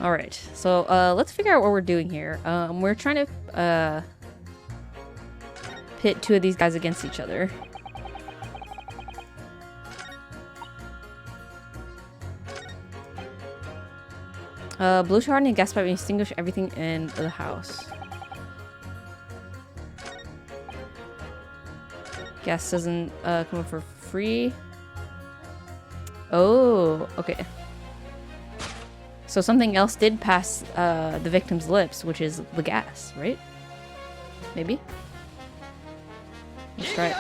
Alright, so let's figure out what we're doing here. We're trying to pit two of these guys against each other. Blow to harden and gas pipe and extinguish everything in the house. Gas doesn't come up for free. Oh, okay. So something else did pass the victim's lips, which is the gas, right? Maybe? Let's try it.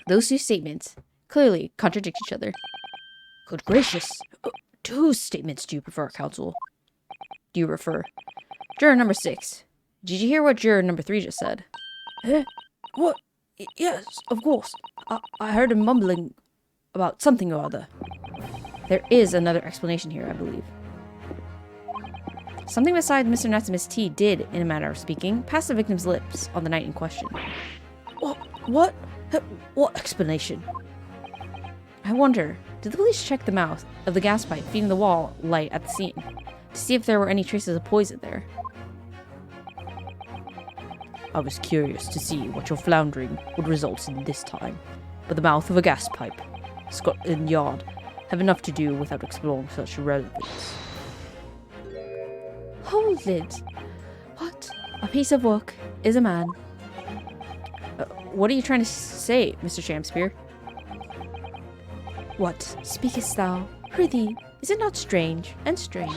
Those two statements clearly contradict each other. Good gracious. To whose statements do you prefer, counsel? Do you refer? Juror number 6. Did you hear what juror number 3 just said? What? Yes, of course. I heard him mumbling about something or other. There is another explanation here, I believe. Something besides Mr. Natsume's tea did, in a manner of speaking, pass the victim's lips on the night in question. What? What explanation? I wonder, did the police check the mouth of the gas pipe feeding the wall light at the scene to see if there were any traces of poison there? I was curious to see what your floundering would result in this time, but the mouth of a gas pipe, Scotland Yard, have enough to do without exploring such relevance. Hold it! What? A piece of work is a man. What are you trying to say, Mr. Shakespeare? What speakest thou? Prithee, is it not strange and strange?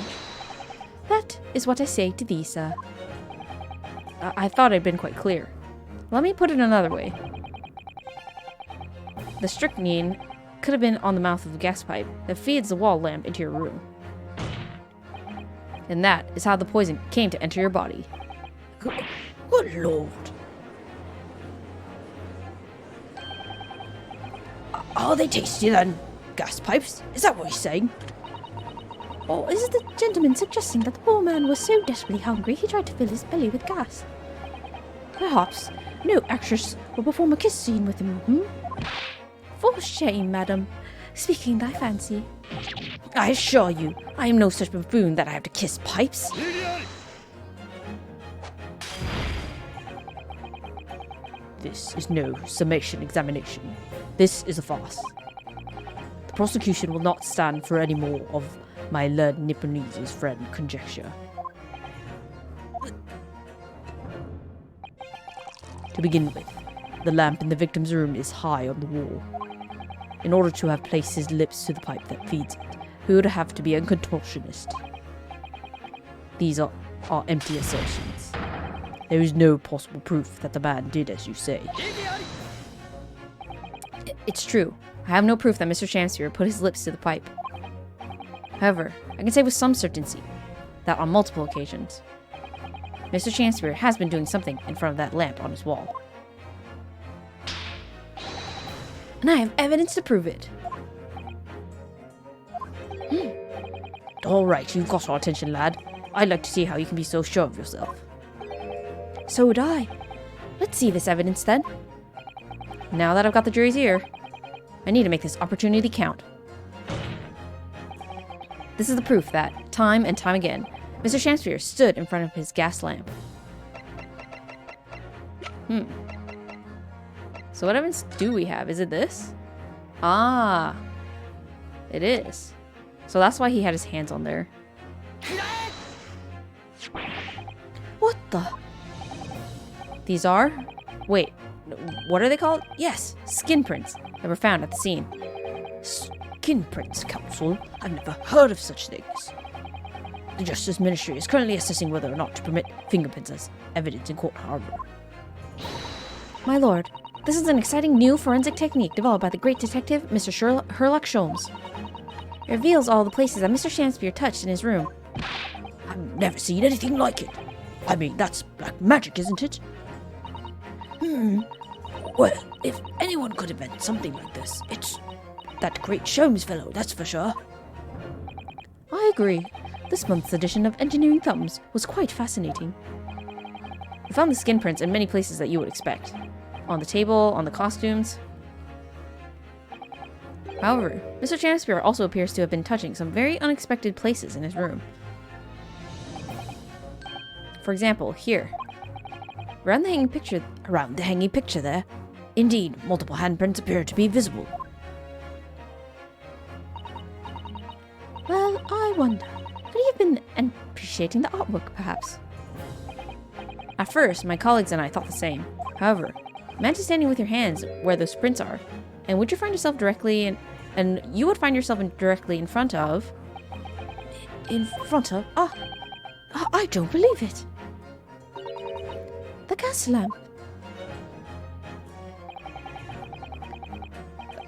That is what I say to thee, sir. I thought I'd been quite clear. Let me put it another way. The strychnine could have been on the mouth of the gas pipe that feeds the wall lamp into your room. And that is how the poison came to enter your body. Good lord. Are they tasty then? Gas pipes? Is that what he's saying? Or is it the gentleman suggesting that the poor man was so desperately hungry he tried to fill his belly with gas? Perhaps no actress will perform a kiss scene with him, For shame, madam. Speaking thy fancy. I assure you, I am no such buffoon that I have to kiss pipes. This is no summation examination. This is a farce. The prosecution will not stand for any more of my learned Nipponese's friend conjecture. To begin with, the lamp in the victim's room is high on the wall. In order to have placed his lips to the pipe that feeds it, he would have to be a contortionist. These are empty assertions. There is no possible proof that the man did as you say. It's true. I have no proof that Mr. Shakespeare put his lips to the pipe. However, I can say with some certainty that on multiple occasions, Mr. Shakespeare has been doing something in front of that lamp on his wall. And I have evidence to prove it. All right, you've got our attention, lad. I'd like to see how you can be so sure of yourself. So would I. Let's see this evidence then. Now that I've got the jury's ear, I need to make this opportunity count. This is the proof that, time and time again, Mr. Shakespeare stood in front of his gas lamp. So what evidence do we have? Is it this? Ah. It is. So that's why he had his hands on there. What the? These are? Wait, what are they called? Yes, skin prints that were found at the scene. Skin prints, counsel? I've never heard of such things. The Justice Ministry is currently assessing whether or not to permit fingerprints as evidence in court, however. My lord, this is an exciting new forensic technique developed by the great detective, Mr. Sherlock Sholmes. It reveals all the places that Mr. Shakespeare touched in his room. I've never seen anything like it. I mean, that's black magic, isn't it? Well, if anyone could invent something like this, it's that great Sholmes fellow, that's for sure. I agree. This month's edition of Engineering Thumbs was quite fascinating. We found the skin prints in many places that you would expect. On the table, on the costumes. However, Mr. Shakespeare also appears to have been touching some very unexpected places in his room. For example, here. Around the hanging picture there, indeed, multiple handprints appear to be visible. Well, I wonder, could he have been appreciating the artwork, perhaps? At first, my colleagues and I thought the same. However, imagine standing with your hands where those prints are, and would you find yourself directly you would find yourself directly in front of... I don't believe it. The gas lamp.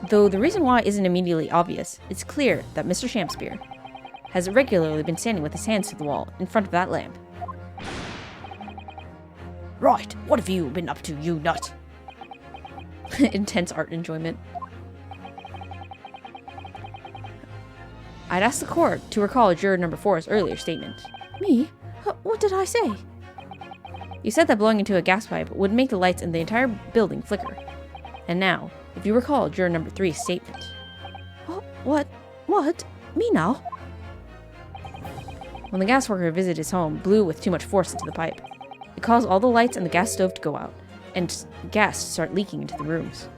Though the reason why isn't immediately obvious, it's clear that Mr. Shakespeare has regularly been standing with his hands to the wall in front of that lamp. Right, what have you been up to, you nut? Intense art enjoyment. I'd ask the court to recall juror number 4's earlier statement. Me? What did I say? You said that blowing into a gas pipe would make the lights in the entire building flicker. And now, if you recall juror number 3's statement. What? Me now? When the gas worker visited his home, blew with too much force into the pipe. It caused all the lights in the gas stove to go out, and gas to start leaking into the rooms.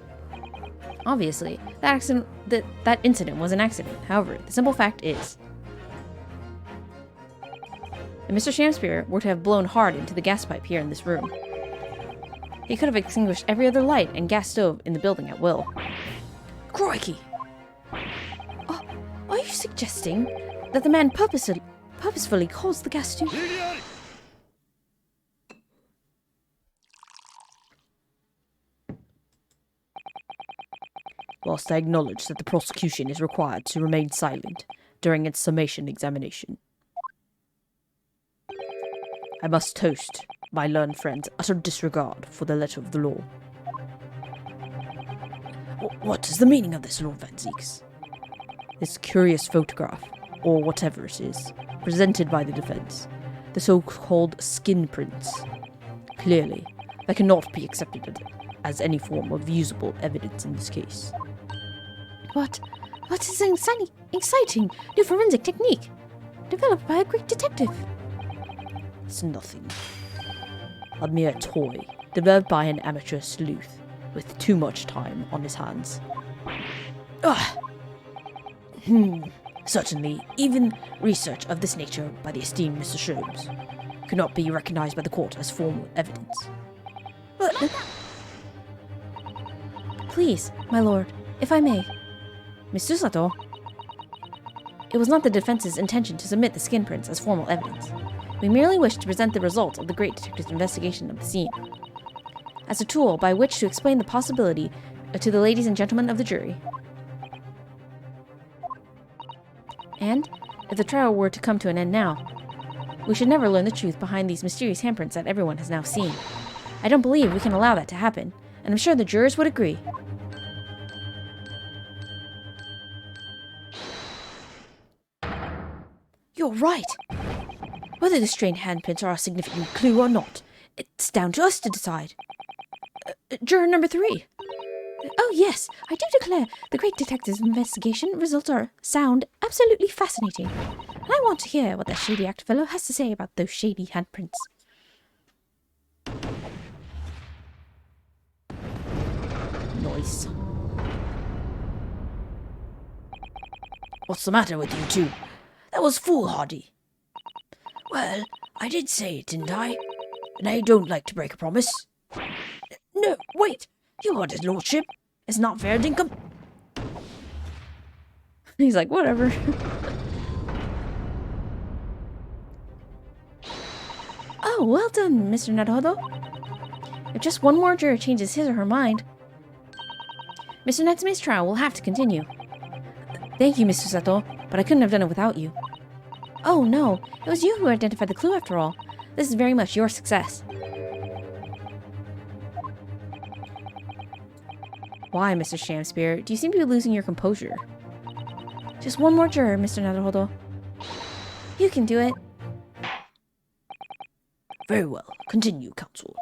Obviously, that incident was an accident. However, the simple fact is, if Mr. Shakespeare were to have blown hard into the gas pipe here in this room, he could have extinguished every other light and gas stove in the building at will. Crikey! Are you suggesting that the man purposefully caused the gas to... Whilst I acknowledge that the prosecution is required to remain silent during its summation examination, I must toast my learned friend's utter disregard for the letter of the law. What is the meaning of this, Lord Van Zieks? This curious photograph, or whatever it is, presented by the defense, the so-called skin prints. Clearly, that cannot be accepted as any form of usable evidence in this case. What is an exciting new forensic technique developed by a great detective? It's nothing. A mere toy developed by an amateur sleuth with too much time on his hands. Certainly, even research of this nature by the esteemed Mr. Sholmes could not be recognized by the court as formal evidence. Please, my lord, if I may. Mr. Sato, it was not the defense's intention to submit the skin prints as formal evidence. We merely wished to present the results of the great detective's investigation of the scene as a tool by which to explain the possibility to the ladies and gentlemen of the jury. And, if the trial were to come to an end now, we should never learn the truth behind these mysterious handprints that everyone has now seen. I don't believe we can allow that to happen, and I'm sure the jurors would agree. You're right. Whether the strange handprints are a significant clue or not, it's down to us to decide. Juror number 3. Oh yes, I do declare the great detective's investigation results sound absolutely fascinating. And I want to hear what that shady act fellow has to say about those shady handprints. Noise. What's the matter with you two? That was foolhardy. Well, I did say it, didn't I? And I don't like to break a promise. No, wait! You heard his lordship. It's not fair, Duncan. He's like, whatever. Oh, well done, Mr. Naruhodo. If just one more juror changes his or her mind, Mr. Natsume's trial will have to continue. Thank you, Mr. Sato, but I couldn't have done it without you. Oh no, it was you who identified the clue after all. This is very much your success. Why, Mr. Shakespeare, do you seem to be losing your composure? Just one more juror, Mr. Naruhodo. You can do it. Very well. Continue, counsel.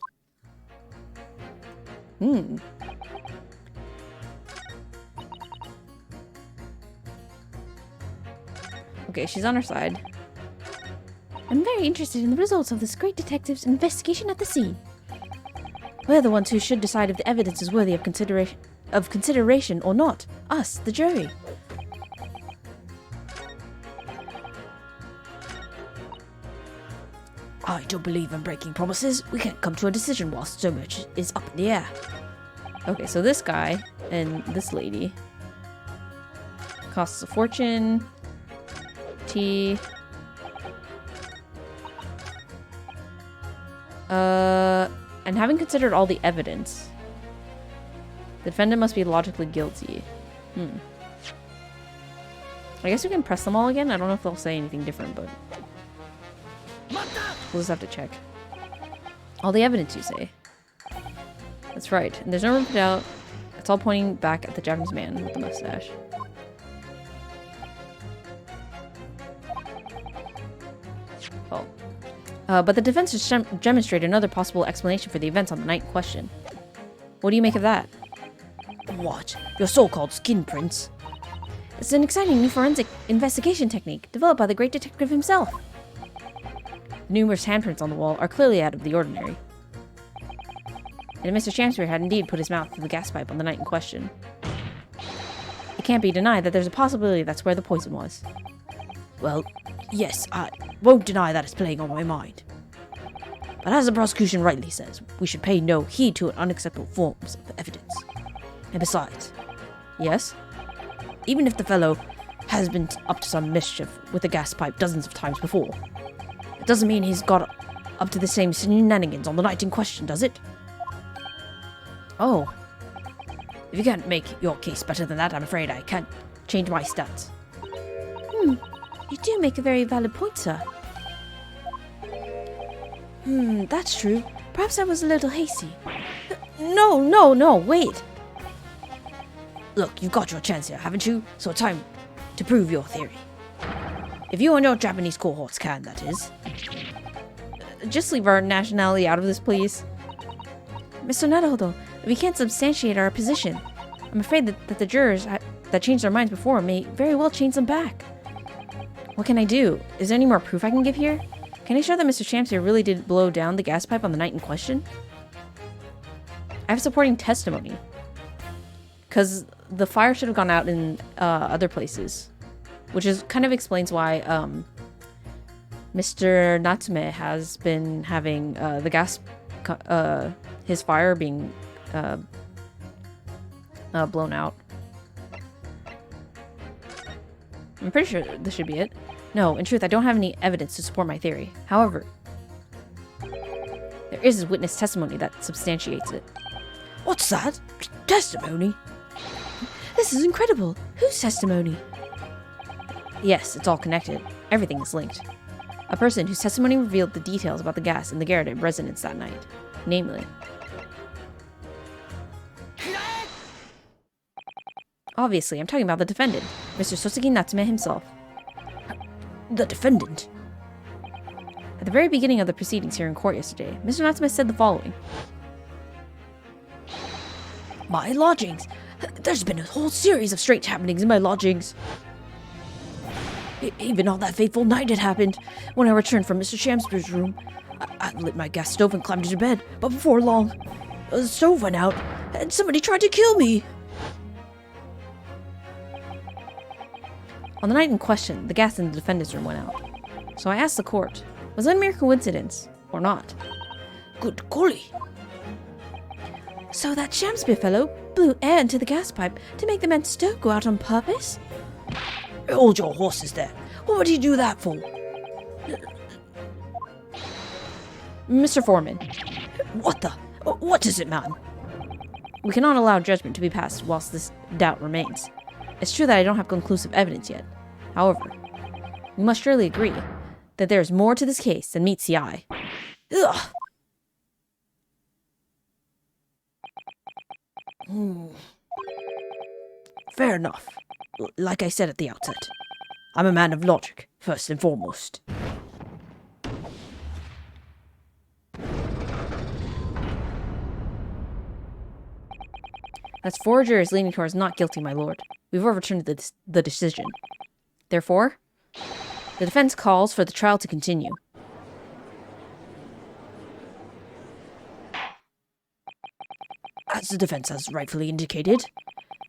Okay, she's on her side. I'm very interested in the results of this great detective's investigation at the scene. We're the ones who should decide if the evidence is worthy of consideration or not. Us, the jury. I don't believe in breaking promises. We can't come to a decision whilst so much is up in the air. Okay, so this guy and this lady costs a fortune. T. And having considered all the evidence, the defendant must be logically guilty. I guess we can press them all again. I don't know if they'll say anything different, but we'll just have to check. All the evidence, you say? That's right. And there's no room for doubt. It's all pointing back at the Japanese man with the mustache. Oh. But the defense has demonstrated another possible explanation for the events on the night in question. What do you make of that? What? Your so-called skin prints? It's an exciting new forensic investigation technique developed by the great detective himself. The numerous handprints on the wall are clearly out of the ordinary. And Mr. Shamsbury had indeed put his mouth to the gas pipe on the night in question. It can't be denied that there's a possibility that's where the poison was. Well, yes, I won't deny that it's playing on my mind. But as the prosecution rightly says, we should pay no heed to unacceptable forms of evidence. And besides, yes? Even if the fellow has been up to some mischief with the gas pipe dozens of times before, it doesn't mean he's got up to the same shenanigans on the night in question, does it? Oh. If you can't make your case better than that, I'm afraid I can't change my stance. You do make a very valid point, sir. That's true. Perhaps I was a little hasty. No, wait! Look, you've got your chance here, haven't you? So it's time to prove your theory. If you and your Japanese cohorts can, that is. Just leave our nationality out of this, please. Mr. Naruhodo, we can't substantiate our position. I'm afraid that the jurors that changed their minds before may very well change them back. What can I do? Is there any more proof I can give here? Can I show that Mr. Shamsbury really did blow down the gas pipe on the night in question? I have supporting testimony. Because the fire should have gone out in other places. Which is kind of explains why Mr. Natsume has been having the gas... his fire being blown out. I'm pretty sure this should be it. No, in truth, I don't have any evidence to support my theory. However, there is witness testimony that substantiates it. What's that? Testimony? This is incredible. Whose testimony? Yes, it's all connected. Everything is linked. A person whose testimony revealed the details about the gas in the garret residence that night. Namely, obviously, I'm talking about the defendant, Mr. Sosuke Natsume himself. The defendant? At the very beginning of the proceedings here in court yesterday, Mr. Natsume said the following. My lodgings? There's been a whole series of strange happenings in my lodgings. Even on that fateful night it happened, when I returned from Mr. Shamsbury's room. I lit my gas stove and climbed into bed, but before long, the stove went out, and somebody tried to kill me. On the night in question, the gas in the defendant's room went out. So I asked the court, was it a mere coincidence, or not? Good golly. So that Shamsbury fellow blew air into the gas pipe to make the man's stove go out on purpose? Hold your horses there. What would he do that for? Mr. Foreman. What is it, man? We cannot allow judgment to be passed whilst this doubt remains. It's true that I don't have conclusive evidence yet. However, we must surely agree that there is more to this case than meets the eye. Ugh. Fair enough. Like I said at the outset, I'm a man of logic, first and foremost. That's 4 jurors leaning towards not guilty, my lord. We've overturned the decision. Therefore, The defense calls for the trial to continue. As the defense has rightfully indicated,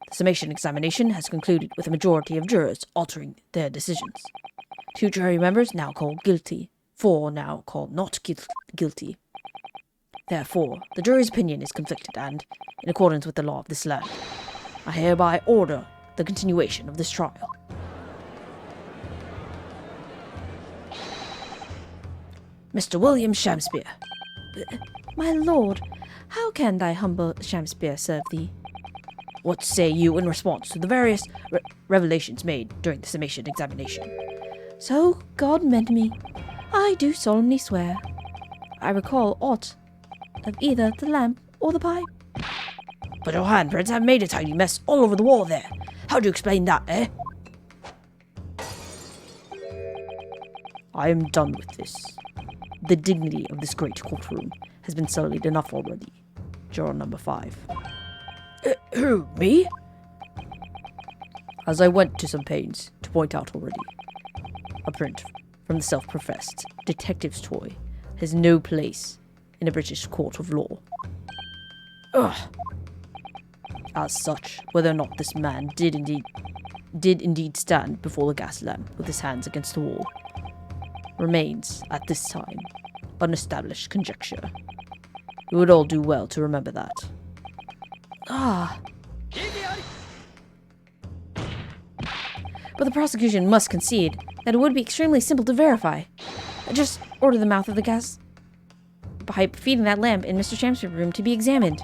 the summation examination has concluded with a majority of jurors altering their decisions. 2 jury members now called guilty, 4 now called not guilty. Therefore, the jury's opinion is conflicted and, in accordance with the law of this land, I hereby order the continuation of this trial. Mr. William Shamspeare. My lord, how can thy humble Shamspeare serve thee? What say you in response to the various revelations made during the summation examination? So God mend me, I do solemnly swear, I recall aught of either the lamp or the pipe. But your handprints have made a tiny mess all over the wall there. How do you explain that, eh? I am done with this. The dignity of this great courtroom has been sullied enough already. Juror number 5. Who, me? As I went to some pains to point out already, a print from the self-professed detective's toy has no place in a British court of law. Ugh. As such, whether or not this man did indeed stand before the gas lamp with his hands against the wall remains, at this time, unestablished conjecture. You would all do well to remember that. Ah. But the prosecution must concede that it would be extremely simple to verify. Just order the mouth of the gas pipe feeding that lamp in Mr. Shamspeare's room to be examined.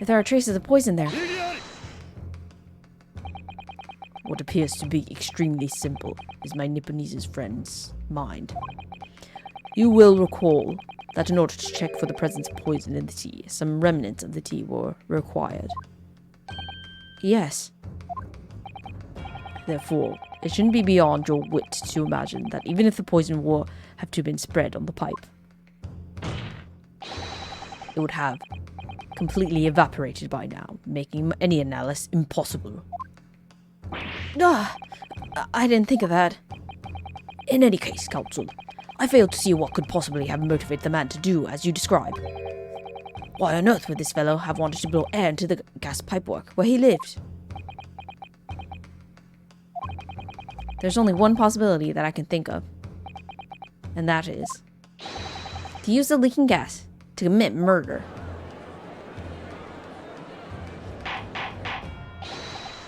If there are traces of poison there. What appears to be extremely simple is my Nipponese friend's mind. You will recall that in order to check for the presence of poison in the tea, some remnants of the tea were required. Yes. Therefore, it shouldn't be beyond your wit to imagine that even if the poison were have to been spread on the pipe, it would have completely evaporated by now, making any analysis impossible. Ah, I didn't think of that. In any case, counsel, I fail to see what could possibly have motivated the man to do as you describe. Why on earth would this fellow have wanted to blow air into the gas pipework where he lived? There's only one possibility that I can think of. And that is to use the leaking gas to commit murder.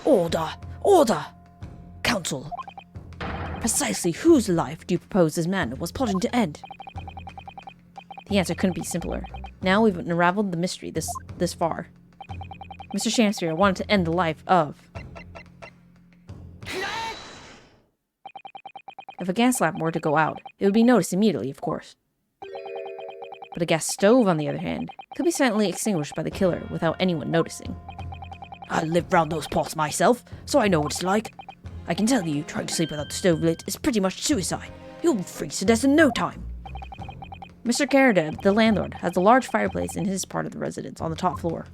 Order! Order! Counsel, precisely whose life do you propose this man was plotting to end? The answer couldn't be simpler. Now we've unraveled the mystery this far. Mr. Shamspeare wanted to end the life of... If a gas lamp were to go out, it would be noticed immediately, of course. But a gas stove, on the other hand, could be silently extinguished by the killer without anyone noticing. I lived round those parts myself, so I know what it's like. I can tell you, trying to sleep without the stove lit is pretty much suicide. You'll freeze to death in no time. Mr. Caradeb, the landlord, has a large fireplace in his part of the residence on the top floor.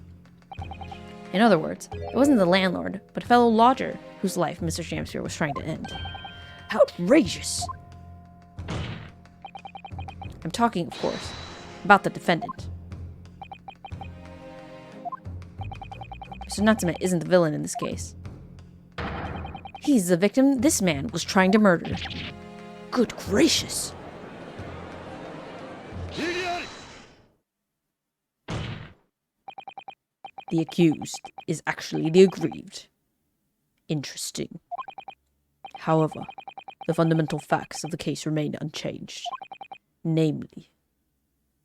In other words, it wasn't the landlord, but a fellow lodger whose life Mr. Shamspeare was trying to end. Outrageous! I'm talking, of course, about the defendant. Mr. Natsume isn't the villain in this case. He's the victim this man was trying to murder. Good gracious! The accused is actually the aggrieved. Interesting. However, the fundamental facts of the case remain unchanged. Namely,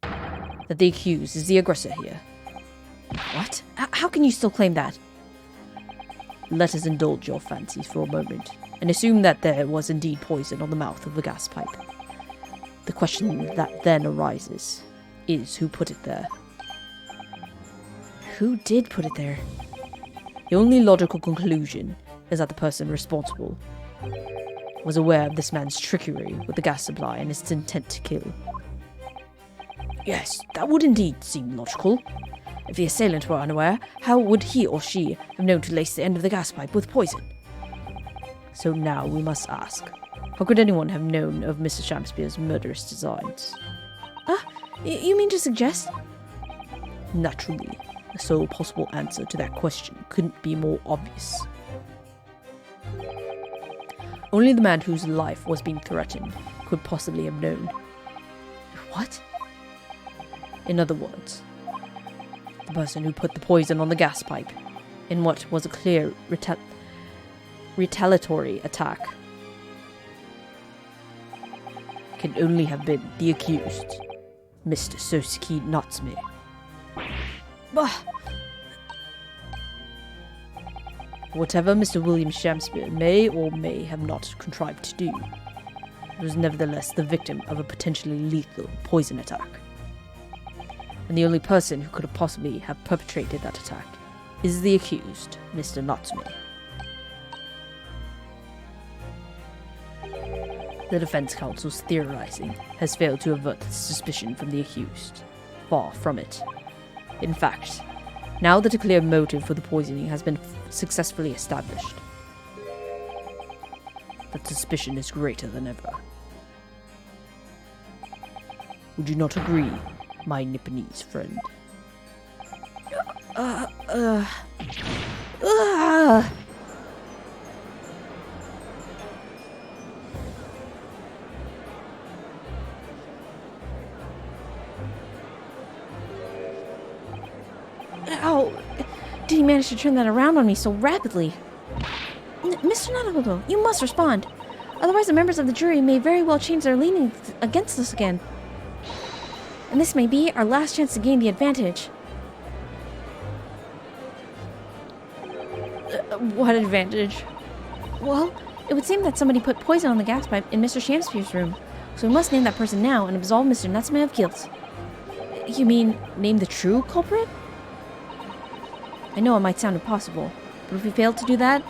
that the accused is the aggressor here. What? How can you still claim that? Let us indulge your fancies for a moment, and assume that there was indeed poison on the mouth of the gas pipe. The question that then arises is who put it there. Who did put it there? The only logical conclusion is that the person responsible was aware of this man's trickery with the gas supply and his intent to kill. Yes, that would indeed seem logical. If the assailant were unaware, how would he or she have known to lace the end of the gas pipe with poison? So now we must ask, How could anyone have known of Mr. Shakespeare's murderous designs? You mean to suggest? Naturally, the sole possible answer to that question couldn't be more obvious. Only the man whose life was being threatened could possibly have known. What? In other words, the person who put the poison on the gas pipe in what was a clear retaliatory attack can only have been the accused, Mr. Sosuke Natsume. Bah! Whatever Mr. William Shakespeare may or may have not contrived to do, he was nevertheless the victim of a potentially lethal poison attack. And the only person who could have possibly have perpetrated that attack is the accused, Mr. Natsume. The defense counsel's theorizing has failed to avert suspicion from the accused. Far from it. In fact, now that a clear motive for the poisoning has been successfully established, that suspicion is greater than ever. Would you not agree, my Nipponese friend? How did he manage to turn that around on me so rapidly? Mr. Naruhodo, you must respond. Otherwise, the members of the jury may very well change their leaning against us again. And this may be our last chance to gain the advantage. What advantage? Well, it would seem that somebody put poison on the gas pipe in Mr. Shakespeare's room, so we must name that person now and absolve Mr. Natsume of guilt. You mean name the true culprit? I know it might sound impossible, but if we fail to do that,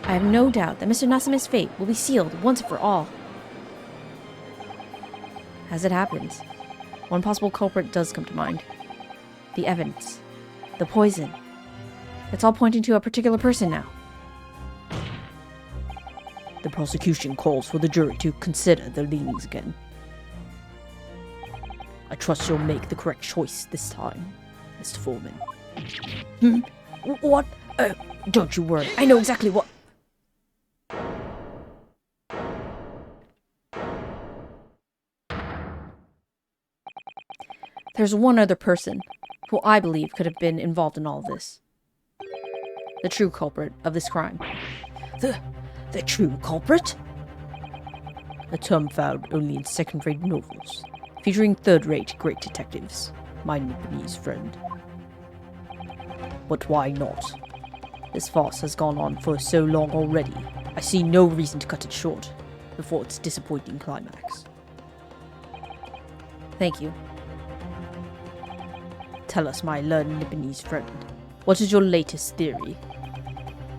I have no doubt that Mr. Natsume's fate will be sealed once and for all. As it happens, one possible culprit does come to mind. The evidence. The poison. It's all pointing to a particular person now. The prosecution calls for the jury to consider their leanings again. I trust you'll make the correct choice this time, Mr. Foreman. What? Don't you worry. I know exactly what... There's one other person who I believe could have been involved in all of this. The true culprit of this crime. The true culprit? A term found only in second-rate novels, featuring third-rate great detectives, my Nipponese friend. But why not? This farce has gone on for so long already. I see no reason to cut it short before its disappointing climax. Thank you. Tell us, my learned Nipponese friend, what is your latest theory?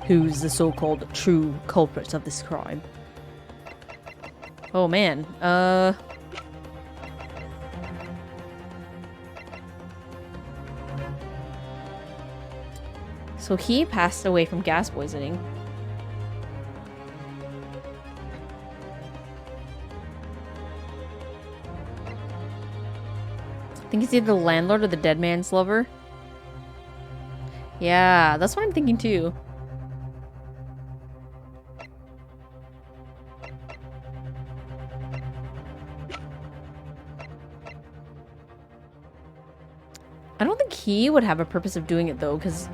Who is the so-called true culprit of this crime? Oh man, So he passed away from gas poisoning. I think it's either the landlord or the dead man's lover. Yeah, that's what I'm thinking too. I don't think he would have a purpose of doing it though, because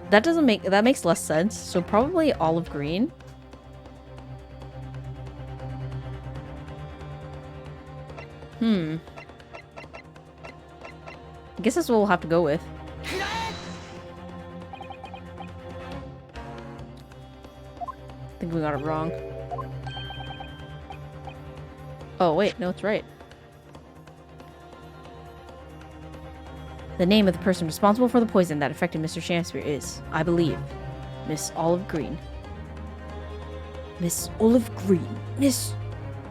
that makes less sense. So probably olive green. I guess that's what we'll have to go with. I think we got it wrong. Oh wait, no, it's right. The name of the person responsible for the poison that affected Mr. Shakespeare is, I believe, Miss Olive Green. Miss Olive Green. Miss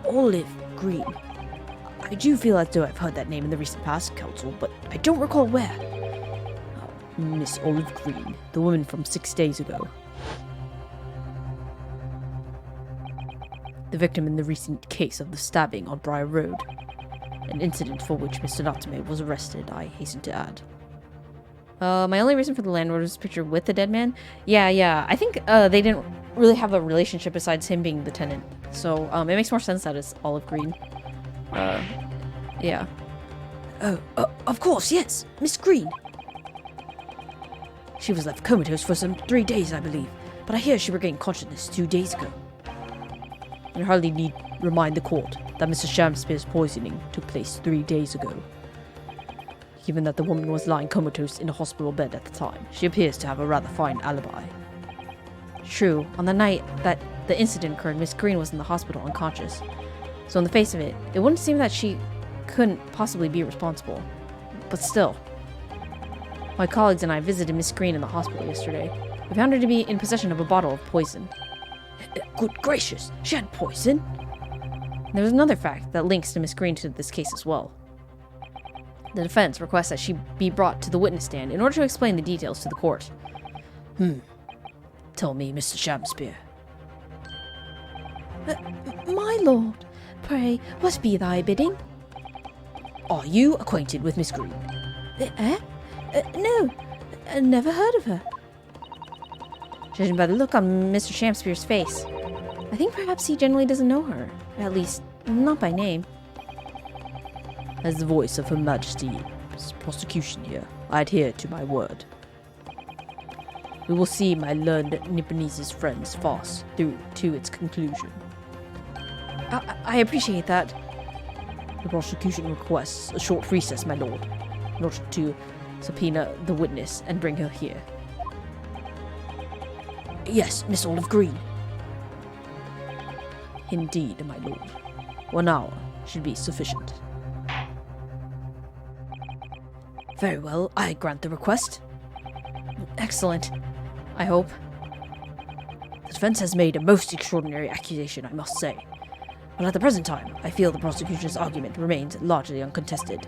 Olive Green. I do feel as though I've heard that name in the recent past, Counsel, but I don't recall where. Oh, Miss Olive Green, the woman from 6 days ago. the victim in the recent case of the stabbing on Briar Road. An incident for which Mr. Natsume was arrested, I hasten to add. My only reason for the landlord was picture with the dead man. Yeah. I think they didn't really have a relationship besides him being the tenant. So it makes more sense that it's olive green. Yeah. Oh, of course, yes, Miss Green. She was left comatose for some 3 days, I believe, but I hear she regained consciousness 2 days ago. I hardly need remind the court that Mr. Shamspeare's poisoning took place 3 days ago. Given that the woman was lying comatose in a hospital bed at the time, she appears to have a rather fine alibi. True, on the night that the incident occurred, Miss Green was in the hospital unconscious. So in the face of it, it wouldn't seem that she couldn't possibly be responsible. But still. My colleagues and I visited Miss Green in the hospital yesterday. We found her to be in possession of a bottle of poison. Good gracious, she had poison? There was another fact that links to Miss Green to this case as well. The defense requests that she be brought to the witness stand in order to explain the details to the court. Tell me, Mr. Shamspeare. My lord, pray, what be thy bidding? Are you acquainted with Miss Green? No, never heard of her. Judging by the look on Mr. Shamspeare's face, I think perhaps he generally doesn't know her. At least, not by name. As the voice of Her Majesty's prosecution here, I adhere to my word. We will see my learned Nipponese's friend's farce through to its conclusion. I appreciate that. The prosecution requests a short recess, my lord, in order to subpoena the witness and bring her here. Yes, Miss Olive Green. Indeed, my lord. 1 hour should be sufficient. Very well, I grant the request. Excellent. I hope. The defense has made a most extraordinary accusation, I must say. But at the present time, I feel the prosecution's argument remains largely uncontested.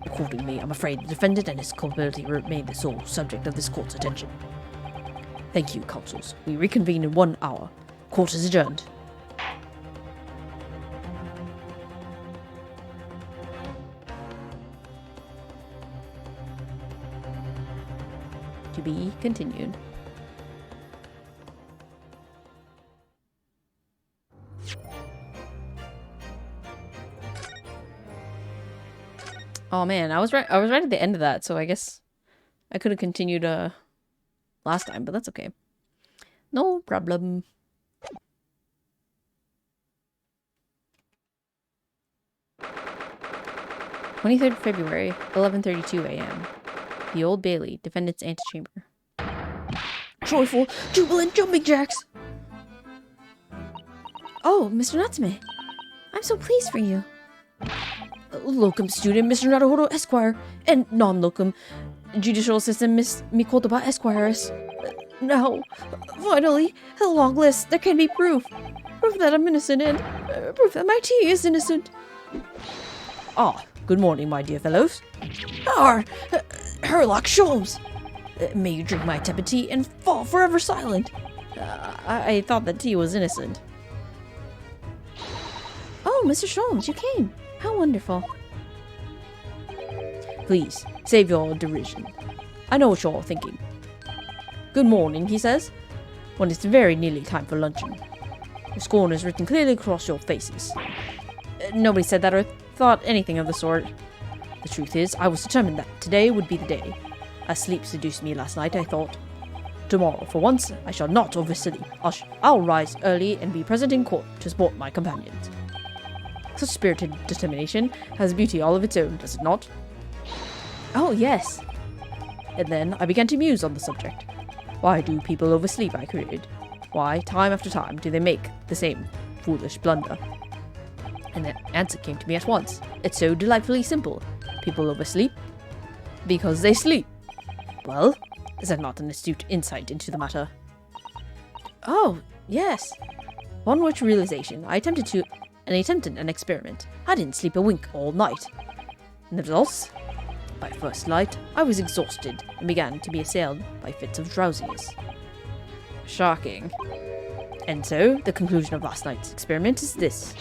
Accordingly, I'm afraid the defendant and his culpability remain the sole subject of this court's attention. Thank you, counsels. We reconvene in 1 hour. Court is adjourned. To be continued. Oh man, I was right at the end of that, so I guess I could have continued last time, but that's okay. No problem. February 23rd, 11:32 a.m. The Old Bailey, defendant's antechamber. Joyful, jubilant jumping jacks! Oh, Mr. Natsume, I'm so pleased for you. Locum student Mr. Naruhodo Esquire, and non-locum judicial assistant Miss Mikotoba Esquires. Now, finally, at long last, there can be proof. Proof that I'm innocent and proof that my tea is innocent. Ah, good morning, my dear fellows. Herlock Sholmes! May you drink my tepid tea and fall forever silent. I thought that tea was innocent. Oh, Mr. Sholmes, you came. How wonderful. Please, save your derision. I know what you're all thinking. Good morning, he says, when it's very nearly time for luncheon. Your scorn is written clearly across your faces. Nobody said that or thought anything of the sort. The truth is, I was determined that today would be the day. As sleep seduced me last night, I thought, tomorrow, for once, I shall not oversleep. I'll rise early and be present in court to support my companions. Such spirited determination has beauty all of its own, does it not? Oh, yes. And then I began to muse on the subject. Why do people oversleep, I queried. Why, time after time, do they make the same foolish blunder? And the answer came to me at once. It's so delightfully simple. People oversleep because they sleep. Well, is that not an astute insight into the matter? Oh, yes. Upon which realization, I attempted an experiment. I didn't sleep a wink all night. And the results? By first light, I was exhausted and began to be assailed by fits of drowsiness. Shocking. And so, the conclusion of last night's experiment is this.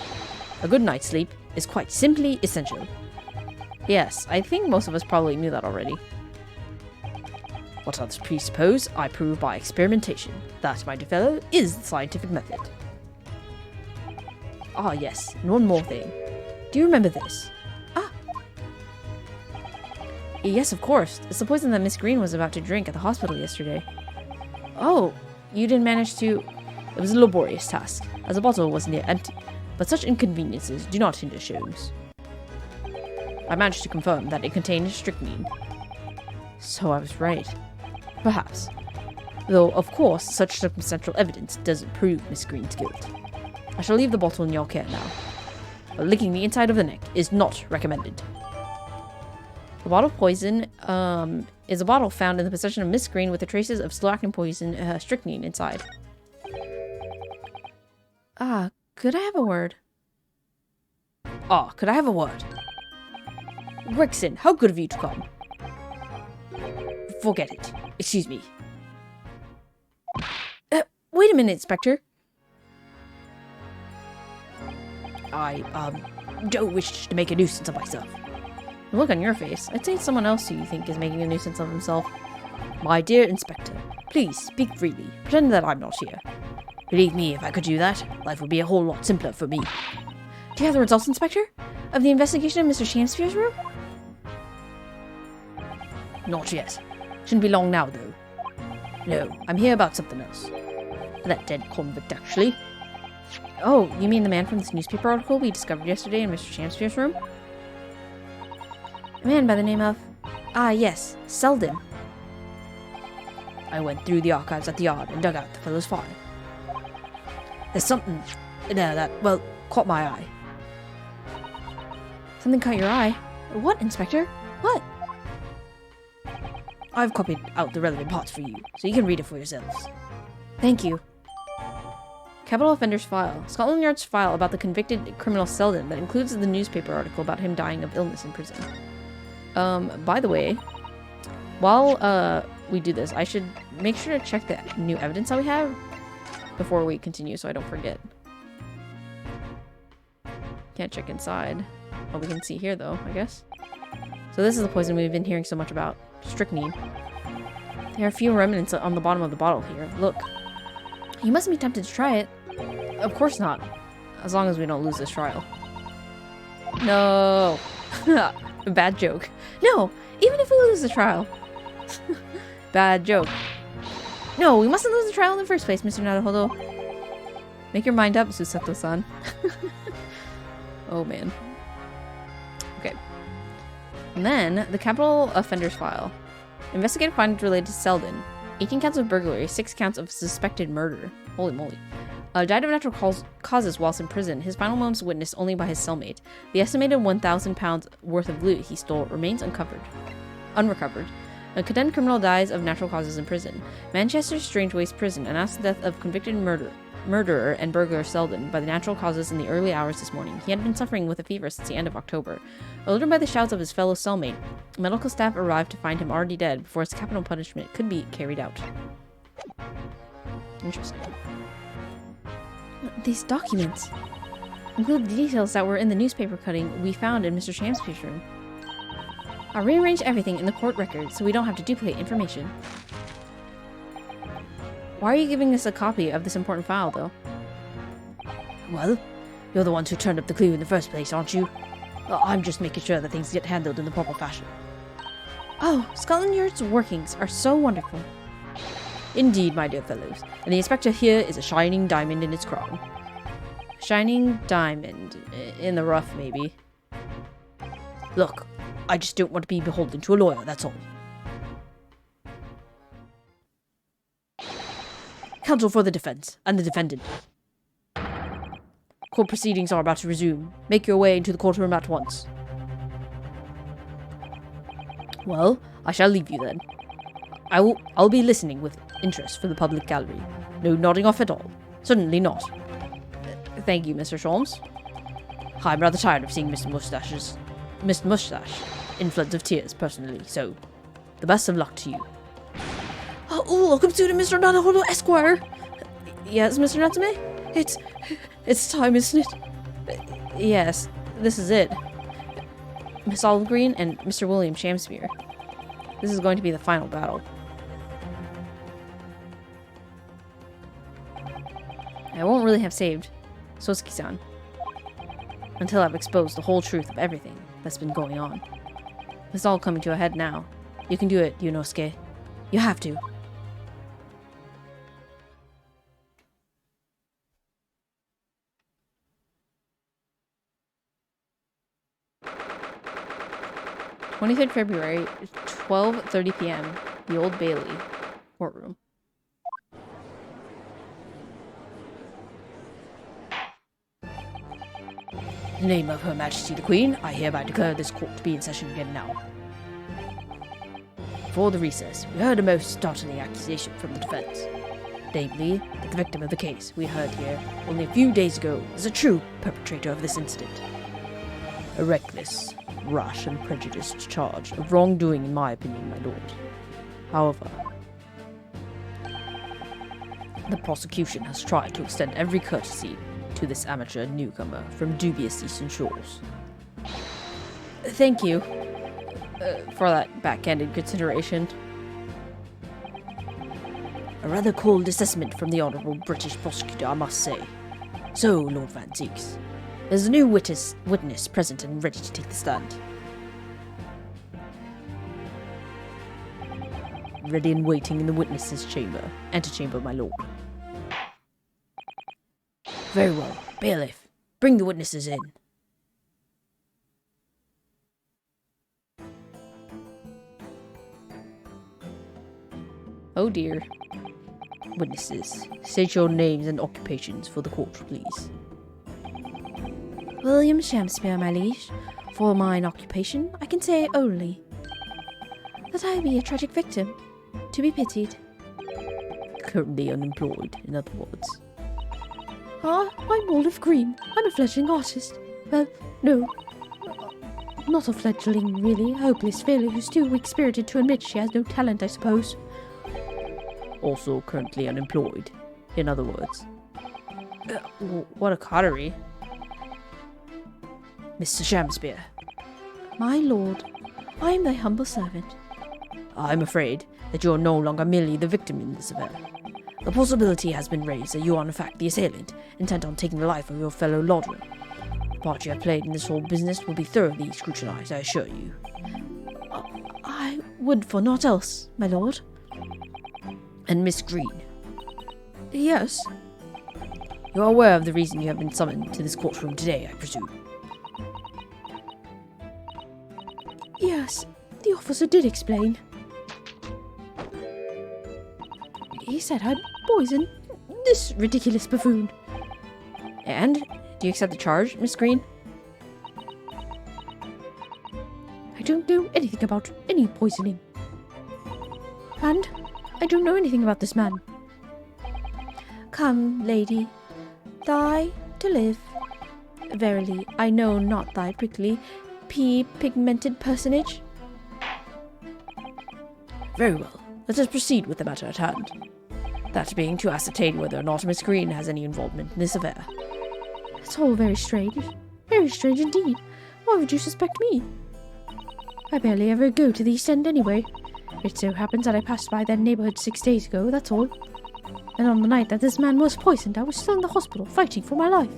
A good night's sleep is quite simply essential. Yes, I think most of us probably knew that already. What others presuppose, I prove by experimentation. That, my dear fellow, is the scientific method. Ah, yes, and one more thing. Do you remember this? Yes, of course. It's the poison that Miss Green was about to drink at the hospital yesterday. Oh, you didn't manage to... It was a laborious task, as the bottle was near empty, but such inconveniences do not hinder Sholmes. I managed to confirm that it contained strychnine. So I was right. Perhaps. Though, of course, such circumstantial evidence doesn't prove Miss Green's guilt. I shall leave the bottle in your care now. But licking the inside of the neck is not recommended. The bottle of poison is a bottle found in the possession of Miss Green with the traces of slow-acting poison strychnine inside. Could I have a word? Could I have a word? Gregson, how good of you to come. Forget it. Excuse me. Wait a minute, Inspector. I, don't wish to make a nuisance of myself. The look on your face. I'd say it's someone else who you think is making a nuisance of himself. My dear Inspector, please speak freely. Pretend that I'm not here. Believe me, if I could do that, life would be a whole lot simpler for me. Do you have the results, Inspector? Of the investigation of Mr. Shamspeare's room? Not yet. Shouldn't be long now, though. No, I'm here about something else. That dead convict, actually. Oh, you mean the man from this newspaper article we discovered yesterday in Mr. Shamspeare's room? A man by the name of... yes, Selden. I went through the archives at the yard and dug out the fellow's file. There's something in there that, well, caught my eye. Something caught your eye? What, Inspector? What? I've copied out the relevant parts for you, so you can read it for yourselves. Thank you. Capital Offenders File. Scotland Yard's file about the convicted criminal Selden that includes the newspaper article about him dying of illness in prison. By the way, while we do this, I should make sure to check the new evidence that we have before we continue so I don't forget. Can't check inside. Oh, we can see here though, I guess. So this is the poison we've been hearing so much about. Strychnine. There are a few remnants on the bottom of the bottle here. Look. You mustn't be tempted to try it. Of course not. As long as we don't lose this trial. No. Bad joke. No, even if we lose the trial. Bad joke. No, we mustn't lose the trial in the first place, Mr. Naruhodo. Make your mind up, Susato-san. Oh, man. Okay. And then, the Capital Offenders File. Investigative findings related to Selden. 18 counts of burglary, 6 counts of suspected murder. Holy moly. Died of natural causes whilst in prison. His final moments witnessed only by his cellmate. The estimated £1,000 worth of loot he stole remains unrecovered. A condemned criminal dies of natural causes in prison. Manchester's Strangeways Prison announced the death of convicted murderer and burglar Selden by the natural causes in the early hours this morning. He had been suffering with a fever since the end of October. Alerted by the shouts of his fellow cellmate, medical staff arrived to find him already dead before his capital punishment could be carried out. Interesting. These documents include the details that were in the newspaper cutting we found in Mr. Shamspeare's room. I'll rearrange everything in the court record so we don't have to duplicate information. Why are you giving us a copy of this important file, though? Well, you're the ones who turned up the clue in the first place, aren't you? Well, I'm just making sure that things get handled in the proper fashion. Oh, Scotland Yard's workings are so wonderful. Indeed, my dear fellows. And the inspector here is a shining diamond in its crown. Shining diamond. In the rough, maybe. Look, I just don't want to be beholden to a lawyer, that's all. Counsel for the defense, and the defendant. Court proceedings are about to resume. Make your way into the courtroom at once. Well, I shall leave you then. I'll be listening with interest for the public gallery. No nodding off at all. Certainly not. Thank you, Mr. Sholmes. I'm rather tired of seeing Mr. Mustache in floods of tears, personally, so the best of luck to you. Oh, welcome to Mr. Naruhodo Esquire. Yes, Mr. Natsume? It's time, isn't it? Yes, this is it. Miss Olive Green and Mr. William Shamspeare. This is going to be the final battle. I won't really have saved Sosuke-san until I've exposed the whole truth of everything that's been going on. It's all coming to a head now. You can do it, Ryunosuke. You have to. February 12:30 p.m. The Old Bailey courtroom. In the name of Her Majesty the Queen, I hereby declare this court to be in session again now. Before the recess, we heard a most startling accusation from the defense. Namely, that the victim of the case we heard here only a few days ago is a true perpetrator of this incident. A reckless, rash and prejudiced charge of wrongdoing in my opinion, my lord. However, the prosecution has tried to extend every courtesy to this amateur newcomer from dubious eastern shores. Thank you for that backhanded consideration. A rather cold assessment from the honourable British prosecutor, I must say. So, Lord Van Zeeks, there's a new witness present and ready to take the stand. Ready and waiting in the witness's antechamber, my lord. Very well. Bailiff, bring the witnesses in. Oh dear. Witnesses, state your names and occupations for the court, please. William Shamspeare, my liege. For mine occupation, I can say only that I be a tragic victim, to be pitied. Currently unemployed, in other words. I'm Olive Green. I'm a fledgling artist. Well, no. Not a fledgling, really. A hopeless failure who's too weak-spirited to admit she has no talent, I suppose. Also currently unemployed, in other words. What a coterie. Mr. Shamspeare. My lord, I am thy humble servant. I'm afraid that you are no longer merely the victim in this affair. The possibility has been raised that you are in fact the assailant, intent on taking the life of your fellow lodger. The part you have played in this whole business will be thoroughly scrutinized, I assure you. I would for naught else, my lord. And Miss Green. Yes. You are aware of the reason you have been summoned to this courtroom today, I presume? Yes, the officer did explain. He said I'd poison this ridiculous buffoon. And? Do you accept the charge, Miss Green? I don't know anything about any poisoning. And I don't know anything about this man. Come, lady, thy to live. Verily, I know not thy prickly, pigmented personage. Very well. Let us proceed with the matter at hand. That being to ascertain whether or not Miss Green has any involvement in this affair. It's all very strange. Very strange indeed. Why would you suspect me? I barely ever go to the East End anyway. It so happens that I passed by that neighbourhood 6 days ago, that's all. And on the night that this man was poisoned, I was still in the hospital, fighting for my life.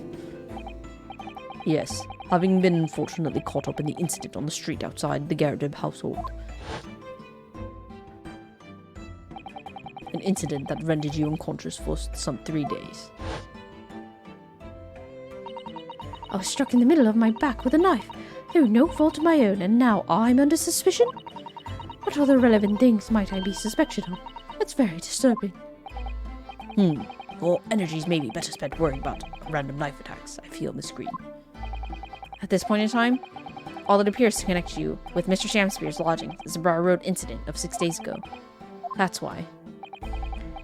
Yes, having been unfortunately caught up in the incident on the street outside the Garrideb household. An incident that rendered you unconscious for some 3 days. I was struck in the middle of my back with a knife, through no fault of my own, and now I'm under suspicion? What other relevant things might I be suspected of? That's very disturbing. Your energies may be better spent worrying about random knife attacks, I feel, Miss Green. At this point in time, all that appears to connect you with Mr. Shamspeare's lodging is the Briar Road incident of 6 days ago. That's why.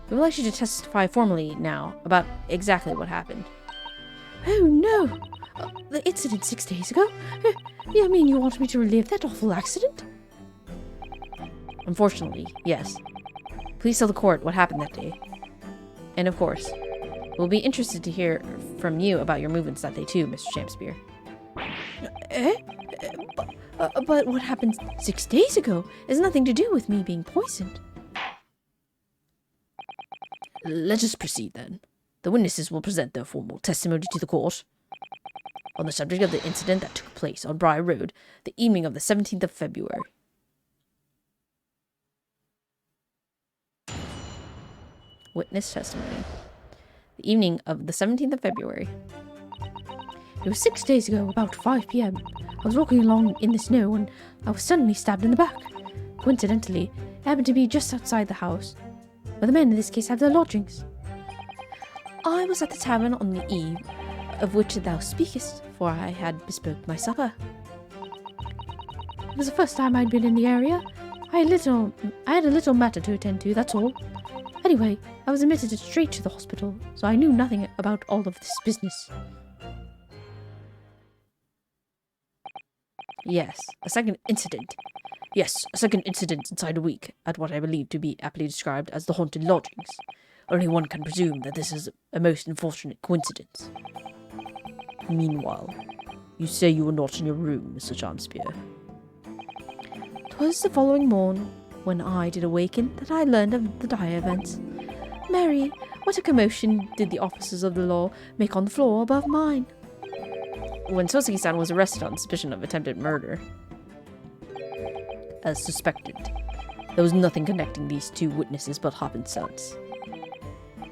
We would like you to testify formally now about exactly what happened. Oh no! The incident 6 days ago? You mean you want me to relive that awful accident? Unfortunately, yes. Please tell the court what happened that day. And of course, We'll be interested to hear from you about your movements that day too, Mr. Shakespeare. But what happened 6 days ago has nothing to do with me being poisoned. Let us proceed then. The witnesses will present their formal testimony to the court on the subject of the incident that took place on Briar Road the evening of the 17th of February. Witness testimony. The evening of the 17th of February. It was 6 days ago, about 5 p.m. I was walking along in the snow when I was suddenly stabbed in the back. Coincidentally, it happened to be just outside the house, where the men in this case have their lodgings. I was at the tavern on the eve of which thou speakest, for I had bespoke my supper. It was the first time I'd been in the area. I had a little matter to attend to, that's all. Anyway, I was admitted straight to the hospital, so I knew nothing about all of this business. Yes, a second incident inside a week at what I believe to be aptly described as the haunted lodgings. Only one can presume that this is a most unfortunate coincidence. Meanwhile, you say you were not in your room, Mr. Shakespeare. 'Twas the following morn, when I did awaken, that I learned of the dire events. Mary, what a commotion did the officers of the law make on the floor above mine. When Sosuke-san was arrested on suspicion of attempted murder. As suspected, there was nothing connecting these two witnesses but Hop and Sons.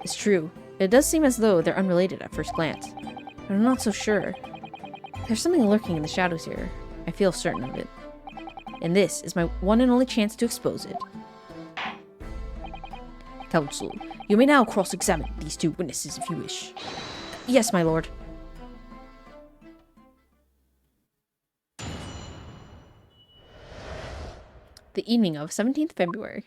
It's true. It does seem as though they're unrelated at first glance. But I'm not so sure. There's something lurking in the shadows here. I feel certain of it. And this is my one and only chance to expose it. Counsel, you may now cross-examine these two witnesses if you wish. Yes, my lord. The evening of 17th February.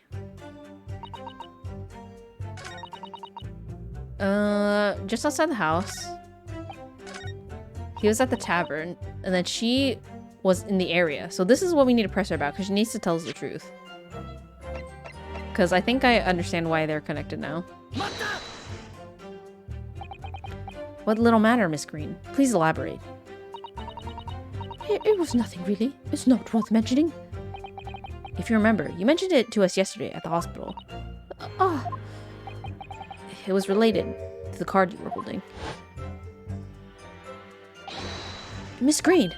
Just outside the house. He was at the tavern, and then she was in the area. So this is what we need to press her about, because she needs to tell us the truth. Because I think I understand why they're connected now. What little matter, Miss Green? Please elaborate. It was nothing really. It's not worth mentioning. If you remember, you mentioned it to us yesterday at the hospital. It was related to the card you were holding. Miss Green.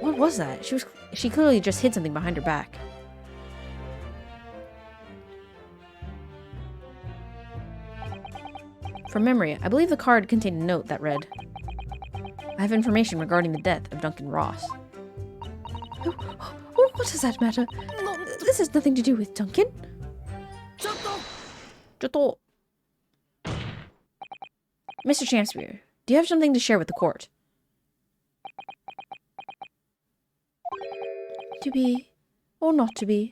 What was that? She clearly just hid something behind her back. From memory, I believe the card contained a note that read, I have information regarding the death of Duncan Ross. Oh, what does that matter? This has nothing to do with Duncan. Mr. Shakespeare, do you have something to share with the court? To be, or not to be?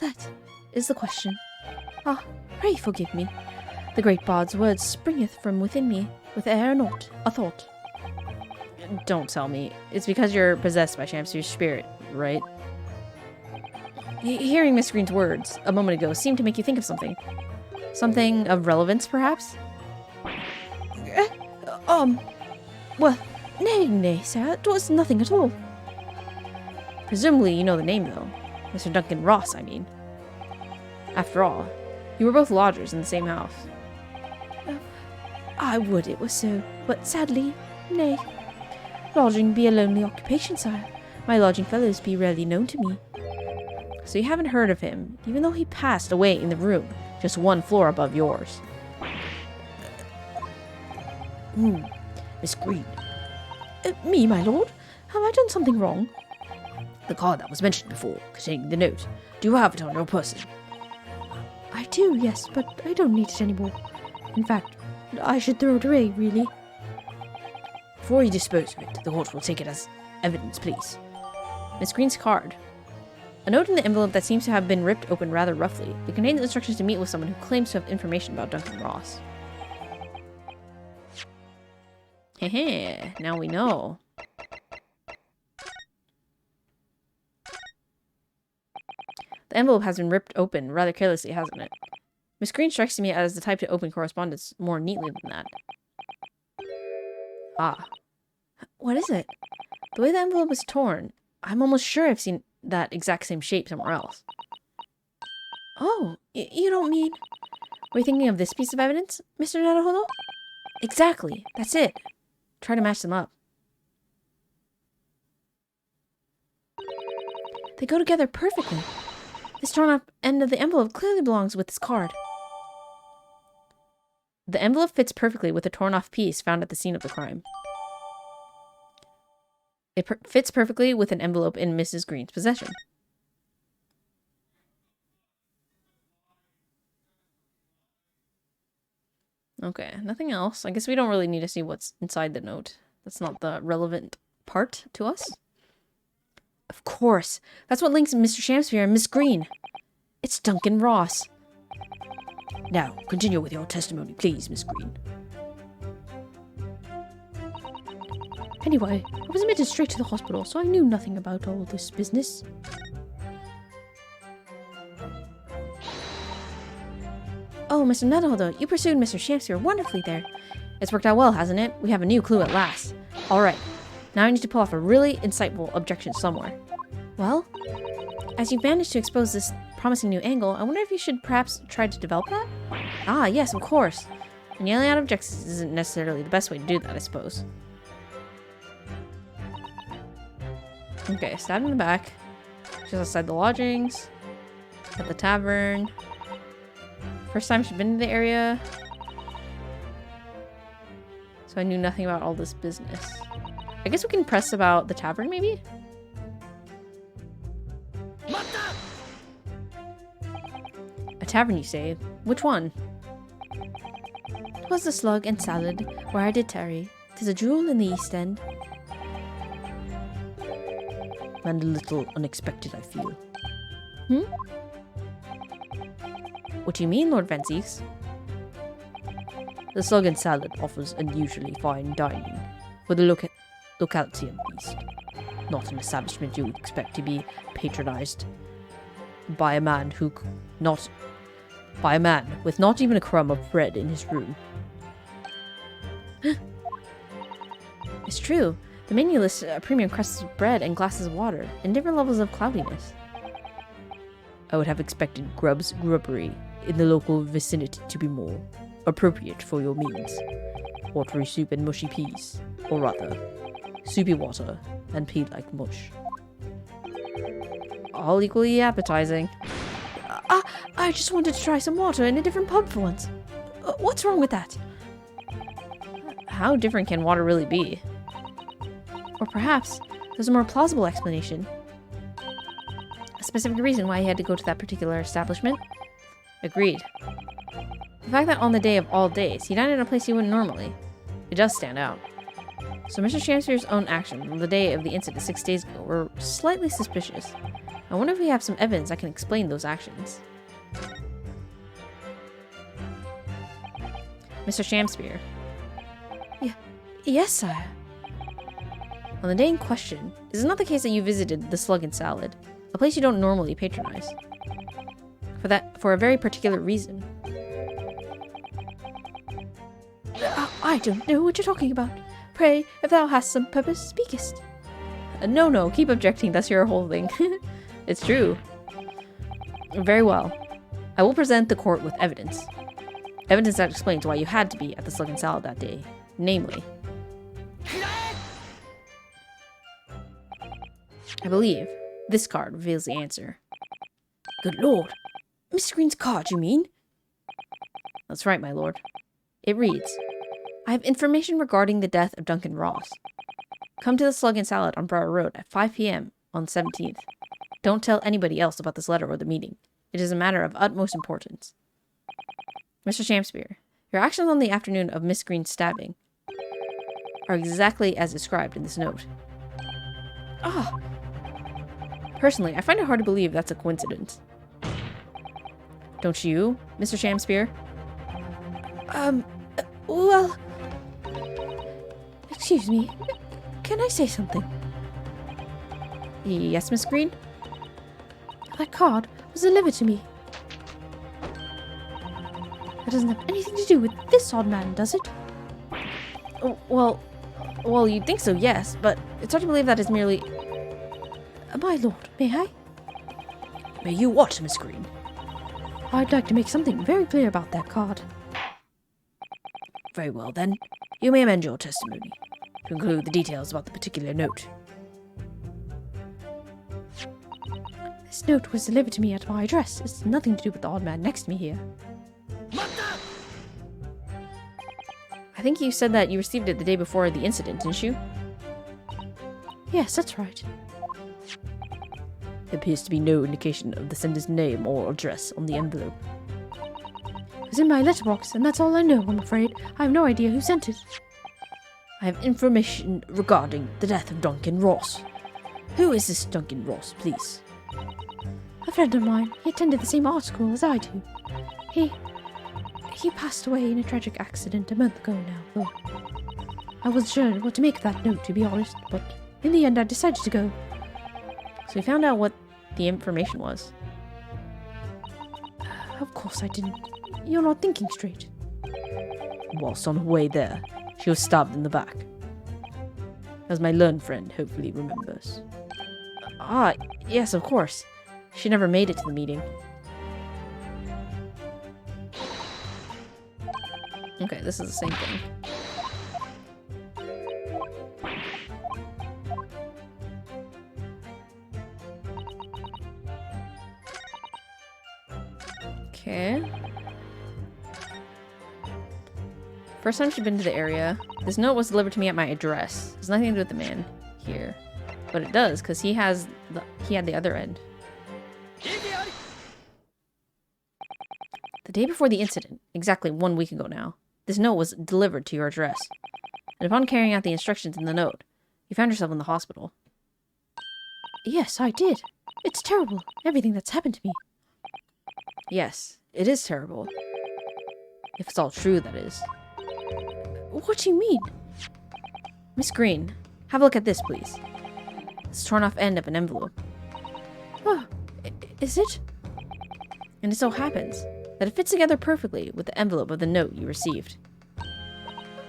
That is the question. Ah, pray forgive me. The great bard's words springeth from within me, with air not a thought. Don't tell me. It's because you're possessed by Shakespeare's spirit, right? Hearing Miss Green's words a moment ago seemed to make you think of something. Something of relevance, perhaps? Well, nay, sir, 'twas nothing at all. Presumably you know the name, though. Mr. Duncan Ross, I mean. After all, you were both lodgers in the same house. I would it was so, but sadly, nay. Lodging be a lonely occupation, sire. My lodging fellows be rarely known to me. So you haven't heard of him, even though he passed away in the room, just one floor above yours. Miss Green. Me, my lord? Have I done something wrong? The card that was mentioned before, containing the note. Do you have it on your person? I do, yes, but I don't need it anymore. In fact, I should throw it away, really. Before you dispose of it, the court will take it as evidence, please. Miss Green's card. A note in the envelope that seems to have been ripped open rather roughly. It contains instructions to meet with someone who claims to have information about Duncan Ross. Heh, now we know. The envelope has been ripped open rather carelessly, hasn't it? Miss Green strikes me as the type to open correspondence more neatly than that. Ah. What is it? The way the envelope is torn, I'm almost sure I've seen that exact same shape somewhere else. Oh, you don't mean... Were you thinking of this piece of evidence, Mr. Naruhodo? Exactly, that's it. Try to match them up. They go together perfectly. This torn up end of the envelope clearly belongs with this card. The envelope fits perfectly with the torn off piece found at the scene of the crime. It fits perfectly with an envelope in Mrs. Green's possession. Okay, nothing else. I guess we don't really need to see what's inside the note. That's not the relevant part to us. Of course. That's what links Mr. Shamsphere and Miss Green. It's Duncan Ross. Now, continue with your testimony, please, Miss Green. Anyway, I was admitted straight to the hospital, so I knew nothing about all this business. Oh, Mr. Naruhodo, you pursued Mr. Shamsphere wonderfully there. It's worked out well, hasn't it? We have a new clue at last. Alright, now I need to pull off a really insightful objection somewhere. Well, as you've managed to expose this promising new angle, I wonder if you should perhaps try to develop that? Ah, yes, of course. And yelling out objections isn't necessarily the best way to do that, I suppose. Okay, stabbed in the back. Just outside the lodgings. At the tavern. First time she'd been to the area. So I knew nothing about all this business. I guess we can press about the tavern, maybe? A tavern, you say? Which one? 'Twas the Slug and Salad, where I did tarry. 'Tis a jewel in the East End. And a little unexpected, I feel. What do you mean, Lord Venzies? The Slug and Salad offers unusually fine dining for the locality at least. Not an establishment you would expect to be patronized by a man with not even a crumb of bread in his room. It's true. The menu lists premium crusts of bread and glasses of water, and different levels of cloudiness. I would have expected grubbery in the local vicinity to be more appropriate for your means. Watery soup and mushy peas, or rather, soupy water and pea-like mush. All equally appetizing. I just wanted to try some water in a different pub for once. What's wrong with that? How different can water really be? Or perhaps there's a more plausible explanation. A specific reason why he had to go to that particular establishment? Agreed. The fact that on the day of all days, he dined in a place he wouldn't normally. It does stand out. So Mr. Shamsphere's own actions on the day of the incident 6 days ago were slightly suspicious. I wonder if we have some evidence that can explain those actions. Mr. Shamsphere. Yes, sire. On the day in question, is it not the case that you visited the Slug and Salad, a place you don't normally patronize? For a very particular reason. I don't know what you're talking about. Pray, if thou hast some purpose, speakest. No, keep objecting, that's your whole thing. It's true. Very well. I will present the court with evidence. Evidence that explains why you had to be at the Slug and Salad that day. Namely, I believe this card reveals the answer. Good lord. Mr. Green's card, you mean? That's right, my lord. It reads, I have information regarding the death of Duncan Ross. Come to the Slug and Salad on Brower Road at 5 p.m. on the 17th. Don't tell anybody else about this letter or the meeting. It is a matter of utmost importance. Mr. Shamsphere, your actions on the afternoon of Miss Green's stabbing are exactly as described in this note. Ah. Personally, I find it hard to believe that's a coincidence. Don't you, Mr. Shamsphere? Well... Excuse me. Can I say something? Yes, Miss Green? That card was was delivered to me. That doesn't have anything to do with this odd man, does it? Oh, well, you'd think so, yes, but it's hard to believe that is merely... My lord, may I? May you what, Miss Green? I'd like to make something very clear about that card. Very well, then. You may amend your testimony to include the details about the particular note. This note was delivered to me at my address. It's nothing to do with the odd man next to me here. I think you said that you received it the day before the incident, didn't you? Yes, that's right. There appears to be no indication of the sender's name or address on the envelope. It was in my letterbox, and that's all I know, I'm afraid. I have no idea who sent it. I have information regarding the death of Duncan Ross. Who is this Duncan Ross, please? A friend of mine. He attended the same art school as I do. He passed away in a tragic accident a month ago now, though. I wasn't sure what to make of that note, to be honest, but in the end I decided to go. So we found out what the information was. Of course I didn't. You're not thinking straight. Whilst on her way there, she was stabbed in the back. As my learned friend hopefully remembers. Ah, yes, of course. She never made it to the meeting. Okay, this is the same thing. Okay. First time she's been to the area. This note was delivered to me at my address. There's nothing to do with the man here. But it does, because he had the other end. The day before the incident, exactly 1 week ago now, this note was delivered to your address. And upon carrying out the instructions in the note, you found yourself in the hospital. Yes, I did. It's terrible, everything that's happened to me. Yes, it is terrible. If it's all true, that is. What do you mean? Miss Green, have a look at this, please. It's a torn off end of an envelope. Oh, is it? And it so happens that it fits together perfectly with the envelope of the note you received.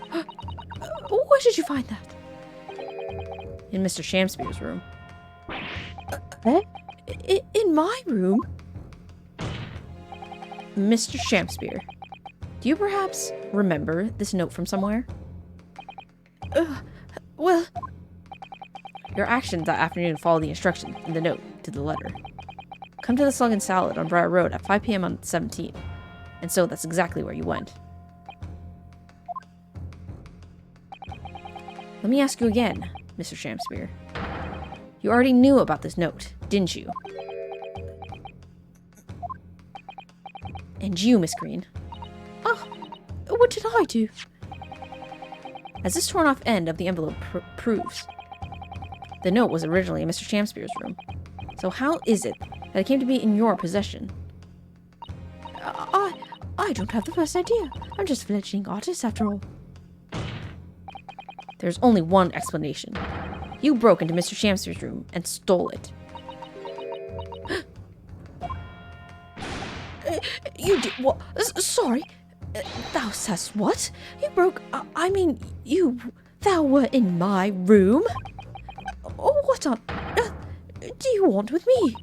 Where did you find that? In Mr. Shamspeare's room. In my room? Mr. Shamspeare, do you perhaps remember this note from somewhere? Well... Your actions that afternoon follow the instructions in the note to the letter. Come to the Slug and Salad on Briar Road at 5 p.m. on the 17th. And so that's exactly where you went. Let me ask you again, Mr. Shamspeare. You already knew about this note, didn't you? And you, Miss Green. Oh, what did I do? As this torn off end of the envelope proves, the note was originally in Mr. Shamspeare's room. So how is it that it came to be in your possession? I don't have the first idea. I'm just a fledgling artist after all. There's only one explanation. You broke into Mr. Shamspeare's room and stole it. You did what? Sorry. Thou says what? You broke... Thou were in my room? Oh, what on earth do you want with me?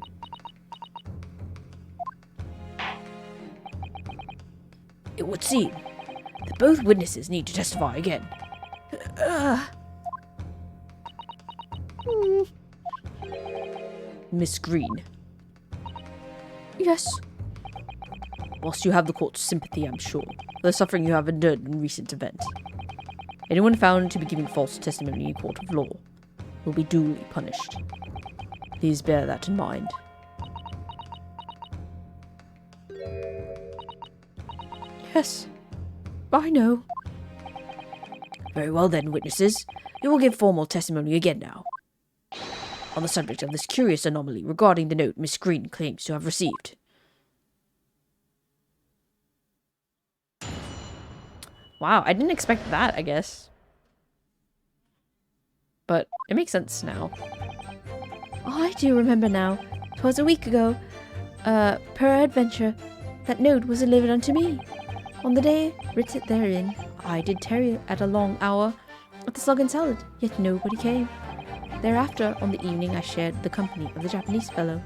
It would seem that both witnesses need to testify again. Miss Green. Yes? Whilst you have the court's sympathy, I'm sure, for the suffering you have endured in recent events, anyone found to be giving false testimony in a court of law will be duly punished. Please bear that in mind. Yes, I know. Very well then, witnesses. You will give formal testimony again now. On the subject of this curious anomaly regarding the note Miss Green claims to have received. Wow, I didn't expect that, I guess. But it makes sense now. I do remember now. 'Twas a week ago. Peradventure, that note was delivered unto me. On the day written therein, I did tarry at a long hour at the slug and salad, yet nobody came. Thereafter, on the evening I shared the company of the Japanese fellow,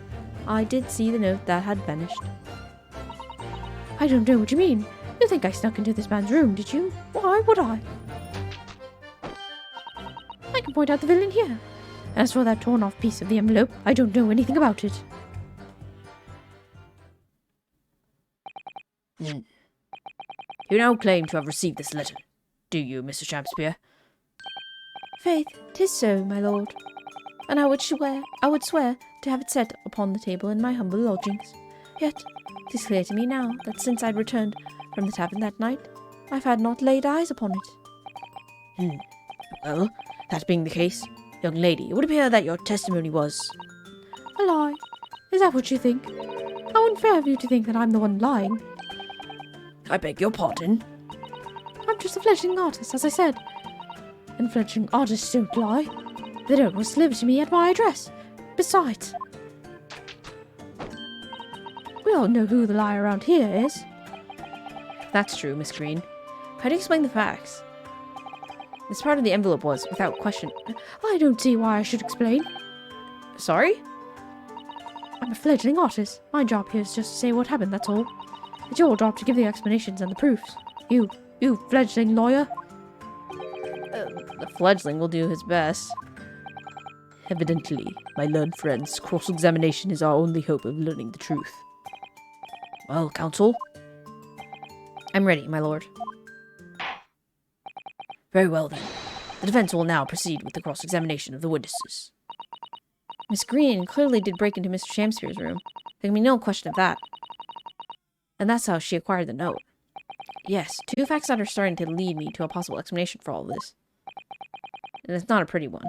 I did see the note that had vanished. I don't know what you mean. You think I snuck into this man's room, did you? Why would I? I can point out the villain here. As for that torn-off piece of the envelope, I don't know anything about it. You now claim to have received this letter, do you, Mr. Shakespeare? Faith, 'tis so, my lord. And I would swear to have it set upon the table in my humble lodgings. Yet, 'tis clear to me now that since I'd returned from the tavern that night, I've had not laid eyes upon it. Well, that being the case, young lady, it would appear that your testimony was... A lie? Is that what you think? How unfair of you to think that I'm the one lying. I beg your pardon? I'm just a fledgling artist, as I said. And fledgling artists don't lie. They don't was delivered to me at my address. Besides, we all know who the liar around here is. That's true, Miss Green. How do you explain the facts? This part of the envelope was, without question... I don't see why I should explain. Sorry? I'm a fledgling artist. My job here is just to say what happened, that's all. It's your job to give the explanations and the proofs. You fledgling lawyer. The fledgling will do his best. Evidently, my learned friends, cross-examination is our only hope of learning the truth. Well, counsel? I'm ready, my lord. Very well, then. The defense will now proceed with the cross-examination of the witnesses. Miss Green clearly did break into Mr. Shakespeare's room. There can be no question of that. And that's how she acquired the note. Yes, two facts that are starting to lead me to a possible explanation for all of this. And it's not a pretty one.